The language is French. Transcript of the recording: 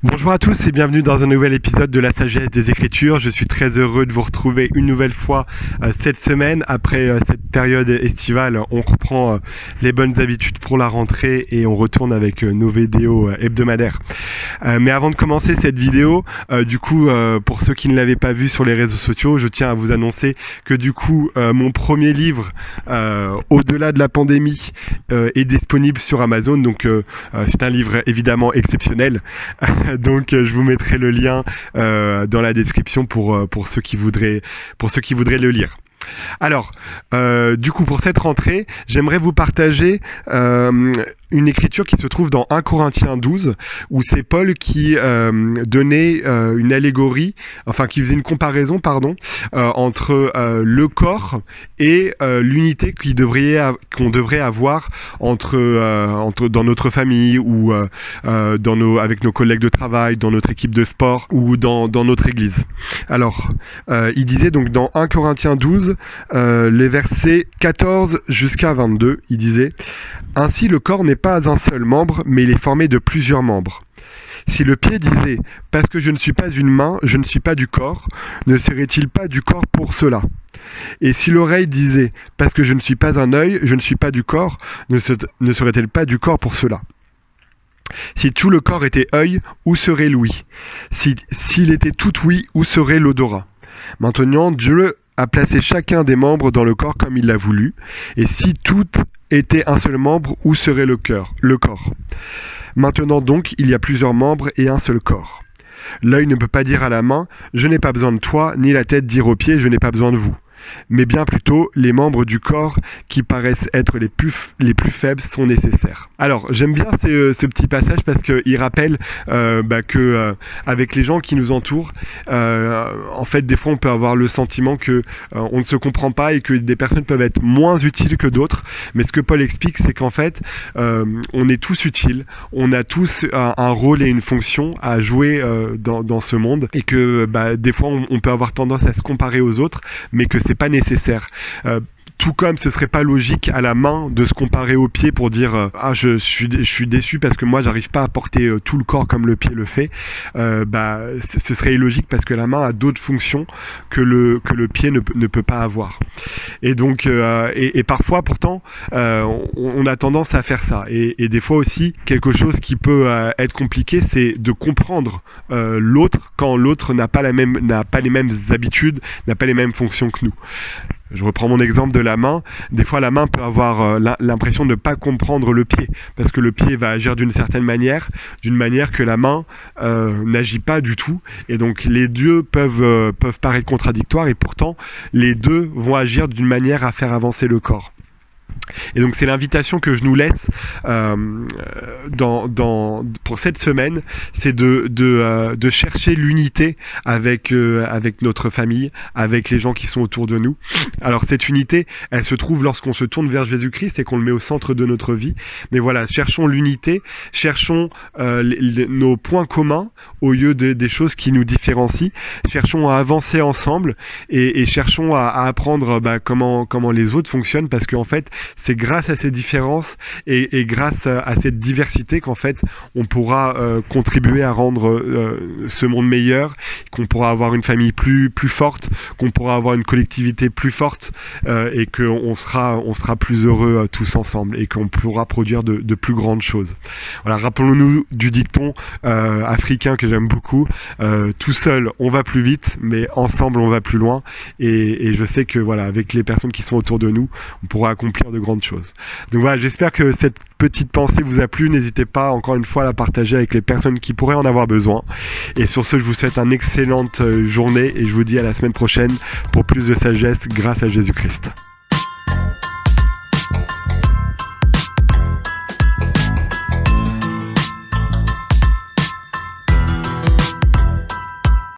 Bonjour à tous et bienvenue dans un nouvel épisode de la sagesse des Écritures. Je suis très heureux de vous retrouver une nouvelle fois cette semaine. Après cette période estivale, on reprend les bonnes habitudes pour la rentrée et on retourne avec nos vidéos hebdomadaires. Mais avant de commencer cette vidéo, pour ceux qui ne l'avaient pas vu sur les réseaux sociaux, je tiens à vous annoncer que mon premier livre, Au-delà de la pandémie, est disponible sur Amazon. Donc c'est un livre évidemment exceptionnel. Donc je vous mettrai le lien dans la description pour ceux qui voudraient le lire. Alors, pour cette rentrée, j'aimerais vous partager une écriture qui se trouve dans 1 Corinthiens 12, où c'est Paul qui donnait une allégorie, qui faisait une comparaison, entre le corps et l'unité qu'on devrait avoir entre dans notre famille ou avec nos collègues de travail, dans notre équipe de sport ou dans notre église. Alors, il disait donc dans 1 Corinthiens 12, les versets 14 jusqu'à 22, il disait « Ainsi le corps n'est pas un seul membre, mais il est formé de plusieurs membres. Si le pied disait « Parce que je ne suis pas une main, je ne suis pas du corps », ne serait-il pas du corps pour cela ? Et si l'oreille disait « Parce que je ne suis pas un œil, je ne suis pas du corps », ne serait-elle pas du corps pour cela ? Si tout le corps était œil, où serait l'ouïe ? S'il était tout ouïe, où serait l'odorat ? Maintenant, Dieu a placé chacun des membres dans le corps comme il l'a voulu. Et si tout était un seul membre, où serait le corps ? Maintenant donc, il y a plusieurs membres et un seul corps. L'œil ne peut pas dire à la main « Je n'ai pas besoin de toi », ni la tête dire aux pieds « Je n'ai pas besoin de vous ». Mais bien plutôt, les membres du corps qui paraissent être les plus faibles sont nécessaires. Alors, j'aime bien ce petit passage parce qu'il rappelle que avec les gens qui nous entourent, en fait, des fois, on peut avoir le sentiment que on ne se comprend pas et que des personnes peuvent être moins utiles que d'autres. Mais ce que Paul explique, c'est qu'en fait, on est tous utiles, on a tous un rôle et une fonction à jouer dans ce monde et que des fois, on peut avoir tendance à se comparer aux autres, mais que c'est pas nécessaire. Tout comme ce serait pas logique à la main de se comparer au pied pour dire je suis déçu parce que moi j'arrive pas à porter tout le corps comme le pied le fait. Ce serait illogique parce que la main a d'autres fonctions que le pied ne peut pas avoir. Et donc et parfois pourtant on a tendance à faire ça. Et des fois aussi quelque chose qui peut être compliqué, c'est de comprendre l'autre quand l'autre n'a pas les mêmes habitudes, n'a pas les mêmes fonctions que nous. Je reprends mon exemple de la main. Des fois, la main peut avoir l'impression de ne pas comprendre le pied, parce que le pied va agir d'une certaine manière que la main n'agit pas du tout. Et donc, les deux peuvent paraître contradictoires, et pourtant, les deux vont agir d'une manière à faire avancer le corps. Et donc c'est l'invitation que je nous laisse pour cette semaine, c'est de chercher l'unité avec notre famille, avec les gens qui sont autour de nous. Alors cette unité, elle se trouve lorsqu'on se tourne vers Jésus-Christ et qu'on le met au centre de notre vie. Mais voilà, cherchons l'unité, cherchons nos points communs au lieu des choses qui nous différencient. Cherchons à avancer ensemble et cherchons à apprendre comment les autres fonctionnent, parce qu'en fait, c'est grâce à ces différences et grâce à cette diversité qu'en fait on pourra contribuer à rendre ce monde meilleur, qu'on pourra avoir une famille plus forte, qu'on pourra avoir une collectivité plus forte et qu'on sera plus heureux tous ensemble et qu'on pourra produire de plus grandes choses. Voilà, rappelons-nous du dicton africain que j'aime beaucoup, tout seul on va plus vite, mais ensemble on va plus loin, et je sais que voilà, avec les personnes qui sont autour de nous, on pourra accomplir de grandes choses. Donc voilà, j'espère que cette petite pensée vous a plu. N'hésitez pas encore une fois à la partager avec les personnes qui pourraient en avoir besoin. Et sur ce, je vous souhaite une excellente journée et je vous dis à la semaine prochaine pour plus de sagesse grâce à Jésus-Christ.